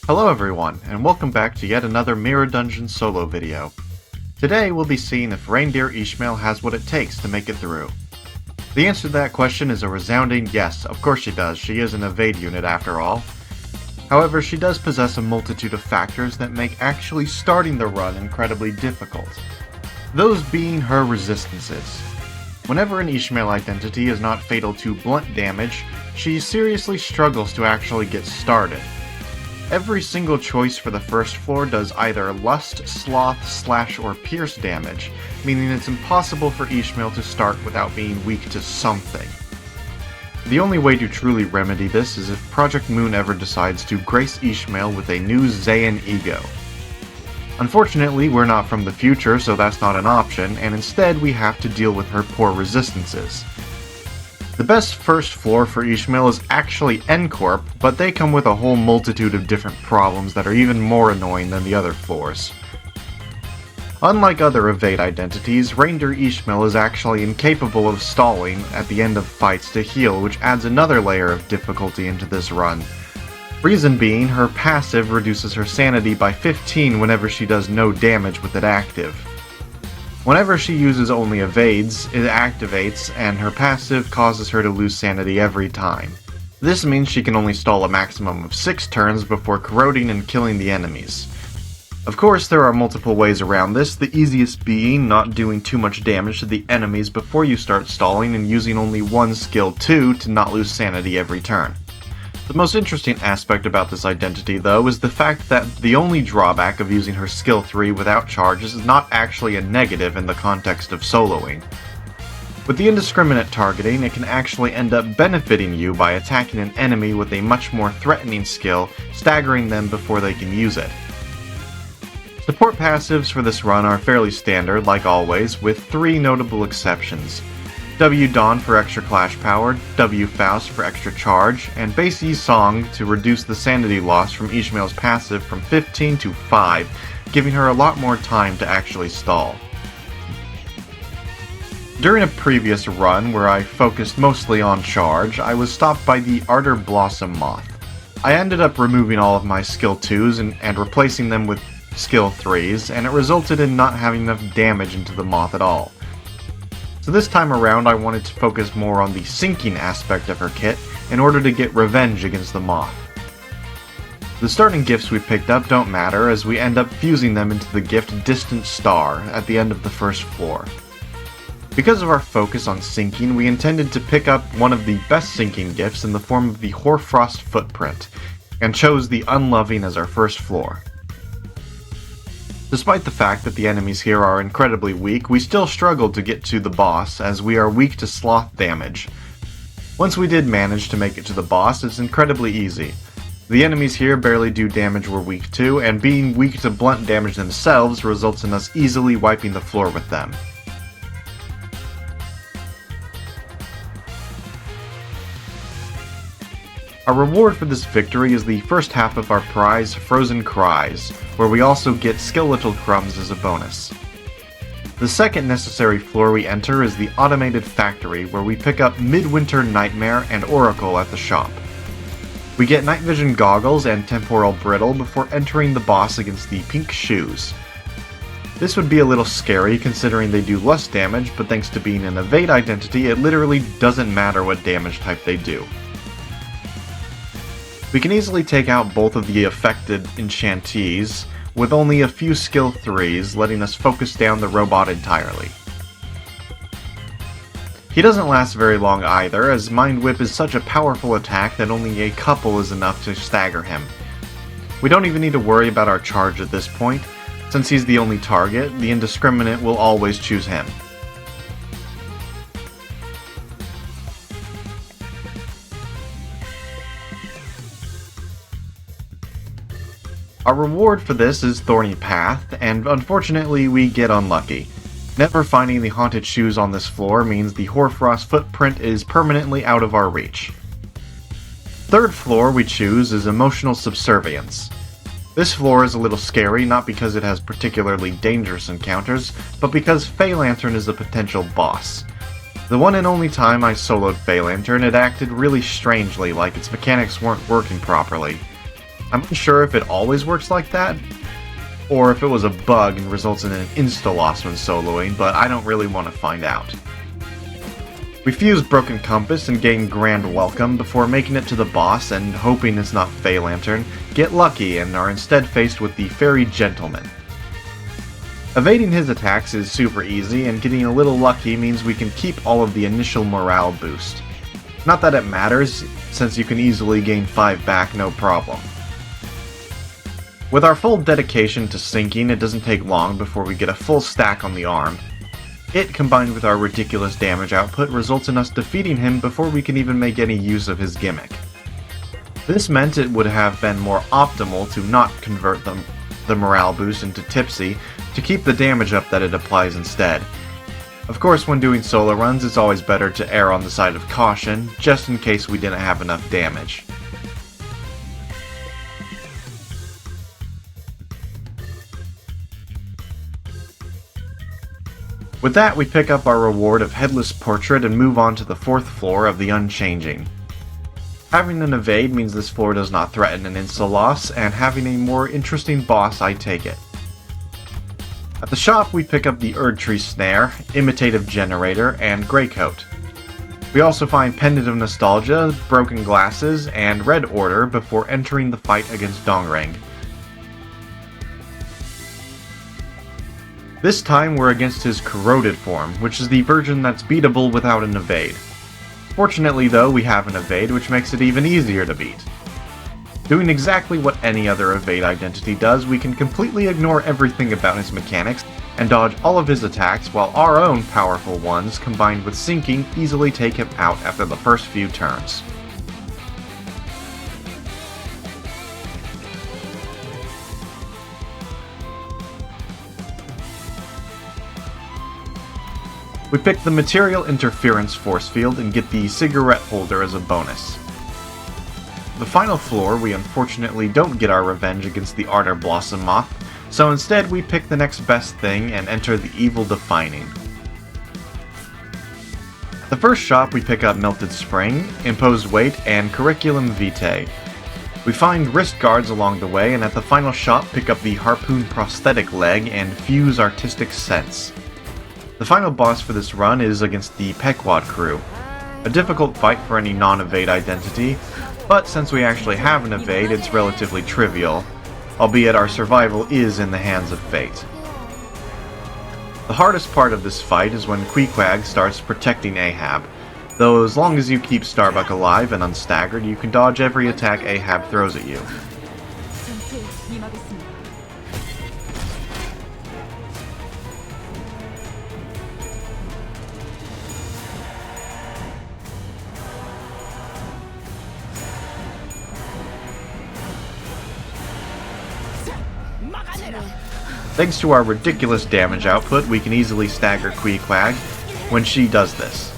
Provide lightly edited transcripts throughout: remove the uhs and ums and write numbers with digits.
Hello everyone, and welcome back to yet another Mirror Dungeon solo video. Today we'll be seeing if Reindeer Ishmael has what it takes to make it through. The answer to that question is a resounding yes, of course she does, she is an evade unit after all. However, she does possess a multitude of factors that make actually starting the run incredibly difficult. Those being her resistances. Whenever an Ishmael identity is not fatal to blunt damage, she seriously struggles to actually get started. Every single choice for the first floor does either Lust, Sloth, Slash, or Pierce damage, meaning it's impossible for Ishmael to start without being weak to something. The only way to truly remedy this is if Project Moon ever decides to grace Ishmael with a new Zayan ego. Unfortunately, we're not from the future, so that's not an option, and instead we have to deal with her poor resistances. The best first floor for Ishmael is actually N-Corp, but they come with a whole multitude of different problems that are even more annoying than the other floors. Unlike other evade identities, Reindeer Ishmael is actually incapable of stalling at the end of fights to heal, which adds another layer of difficulty into this run. Reason being, her passive reduces her sanity by 15 whenever she does no damage with it active. Whenever she uses only evades, it activates, and her passive causes her to lose sanity every time. This means she can only stall a maximum of 6 turns before corroding and killing the enemies. Of course, there are multiple ways around this, the easiest being not doing too much damage to the enemies before you start stalling and using only one skill 2 to not lose sanity every turn. The most interesting aspect about this identity, though, is the fact that the only drawback of using her skill 3 without charges is not actually a negative in the context of soloing. With the indiscriminate targeting, it can actually end up benefiting you by attacking an enemy with a much more threatening skill, staggering them before they can use it. Support passives for this run are fairly standard, like always, with 3 notable exceptions. W Dawn for extra clash power, W Faust for extra charge, and Base E Song to reduce the sanity loss from Ishmael's passive from 15 to 5, giving her a lot more time to actually stall. During a previous run where I focused mostly on charge, I was stopped by the Ardor Blossom Moth. I ended up removing all of my skill 2s and replacing them with skill 3s, and it resulted in not having enough damage into the moth at all. So this time around I wanted to focus more on the sinking aspect of her kit in order to get revenge against the moth. The starting gifts we picked up don't matter as we end up fusing them into the gift Distant Star at the end of the first floor. Because of our focus on sinking, we intended to pick up one of the best sinking gifts in the form of the Hoarfrost Footprint, and chose the Unloving as our first floor. Despite the fact that the enemies here are incredibly weak, we still struggled to get to the boss, as we are weak to sloth damage. Once we did manage to make it to the boss, it's incredibly easy. The enemies here barely do damage we're weak to, and being weak to blunt damage themselves results in us easily wiping the floor with them. Our reward for this victory is the first half of our prize, Frozen Cries, where we also get Skeletal Crumbs as a bonus. The second necessary floor we enter is the Automated Factory, where we pick up Midwinter Nightmare and Oracle at the shop. We get Night Vision Goggles and Temporal Brittle before entering the boss against the Pink Shoes. This would be a little scary considering they do less damage, but thanks to being an evade identity, it literally doesn't matter what damage type they do. We can easily take out both of the affected enchantees, with only a few skill 3s, letting us focus down the robot entirely. He doesn't last very long either, as Mind Whip is such a powerful attack that only a couple is enough to stagger him. We don't even need to worry about our charge at this point. Since he's the only target, the Indiscriminate will always choose him. Our reward for this is Thorny Path, and unfortunately we get unlucky. Never finding the haunted shoes on this floor means the Hoarfrost Footprint is permanently out of our reach. Third floor we choose is Emotional Subservience. This floor is a little scary, not because it has particularly dangerous encounters, but because Fey Lantern is a potential boss. The one and only time I soloed Fey Lantern, it acted really strangely, like its mechanics weren't working properly. I'm unsure if it always works like that, or if it was a bug and results in an insta-loss when soloing, but I don't really want to find out. We fuse Broken Compass and gain Grand Welcome before making it to the boss and, hoping it's not Fey Lantern, get lucky and are instead faced with the Fairy Gentleman. Evading his attacks is super easy, and getting a little lucky means we can keep all of the initial morale boost. Not that it matters, since you can easily gain 5 back no problem. With our full dedication to sinking, it doesn't take long before we get a full stack on the arm. It, combined with our ridiculous damage output, results in us defeating him before we can even make any use of his gimmick. This meant it would have been more optimal to not convert the morale boost into Tipsy, to keep the damage up that it applies instead. Of course, when doing solo runs, it's always better to err on the side of caution, just in case we didn't have enough damage. With that, we pick up our reward of Headless Portrait and move on to the 4th floor of the Unchanging. Having an evade means this floor does not threaten an insta-loss, and having a more interesting boss, I take it. At the shop, we pick up the Erdtree Snare, Imitative Generator, and Greycoat. We also find Pendant of Nostalgia, Broken Glasses, and Red Order before entering the fight against Dongrang. This time we're against his corroded form, which is the version that's beatable without an evade. Fortunately though, we have an evade, which makes it even easier to beat. Doing exactly what any other evade identity does, we can completely ignore everything about his mechanics and dodge all of his attacks, while our own powerful ones, combined with sinking, easily take him out after the first few turns. We pick the Material Interference Force Field and get the cigarette holder as a bonus. The final floor, we unfortunately don't get our revenge against the Ardor Blossom Moth, so instead we pick the next best thing and enter the Evil Defining. At the first shop we pick up Melted Spring, Imposed Weight, and Curriculum Vitae. We find wrist guards along the way, and at the final shop pick up the Harpoon Prosthetic Leg and Fuse Artistic Sense. The final boss for this run is against the Pequod crew. A difficult fight for any non-evade identity, but since we actually have an evade, it's relatively trivial, albeit our survival is in the hands of fate. The hardest part of this fight is when Queequeg starts protecting Ahab, though as long as you keep Starbuck alive and unstaggered, you can dodge every attack Ahab throws at you. Thanks to our ridiculous damage output, we can easily stagger Queequeg when she does this.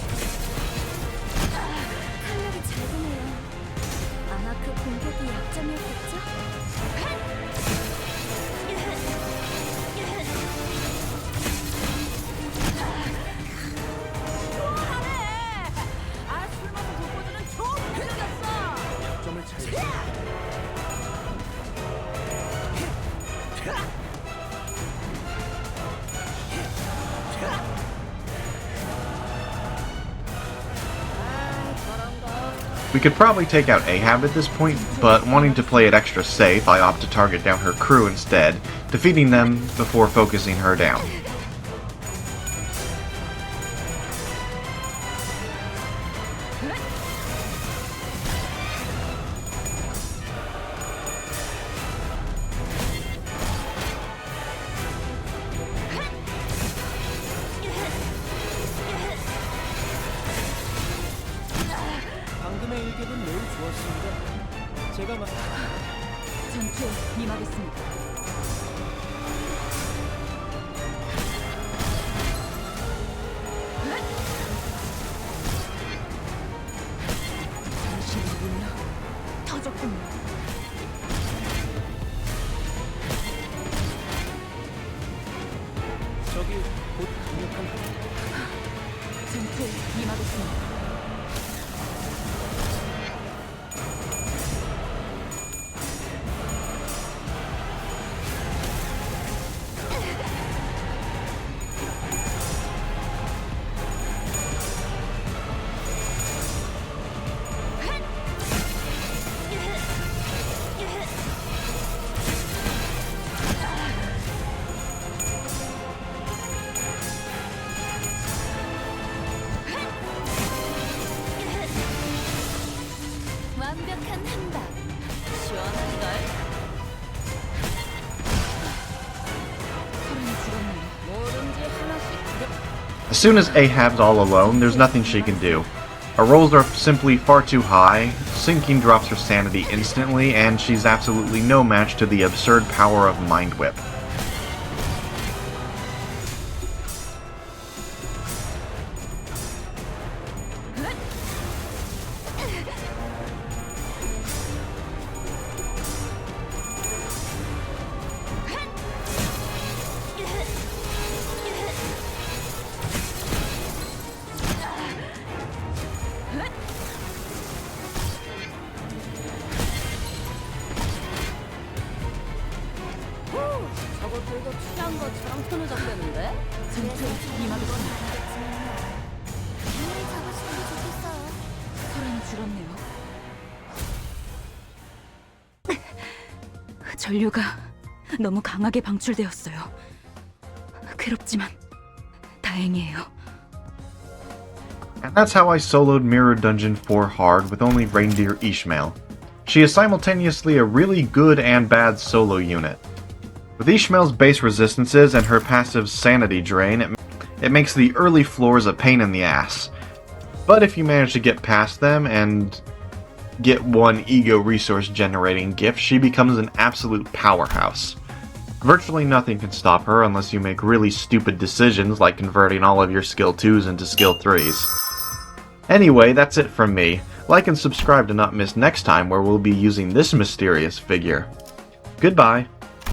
We could probably take out Ahab at this point, but wanting to play it extra safe, I opt to target down her crew instead, defeating them before focusing her down. 전투에 임하겠습니다. 당신이군요. 터졌군요. 저기 곧 강력한 전투에 임하겠습니다. As soon as Ahab's all alone, there's nothing she can do. Her rolls are simply far too high, sinking drops her sanity instantly, and she's absolutely no match to the absurd power of Mind Whip. 저것들도 취한 것처럼 손을 잡겠는데? 전투에 임하겠습니다. 뭘 잡으시는 게 좋겠어요. 소란이 줄었네요. 전류가 너무 강하게 방출되었어요. 괴롭지만 다행이에요. And that's how I soloed Mirror Dungeon 4 hard with only Reindeer Ishmael. She is simultaneously a really good and bad solo unit. With Ishmael's base resistances and her passive sanity drain, it makes the early floors a pain in the ass. But if you manage to get past them and get one ego resource generating gift, she becomes an absolute powerhouse. Virtually nothing can stop her unless you make really stupid decisions like converting all of your skill 2s into skill 3s. Anyway, that's it from me. Like and subscribe to not miss next time where we'll be using this mysterious figure. Goodbye.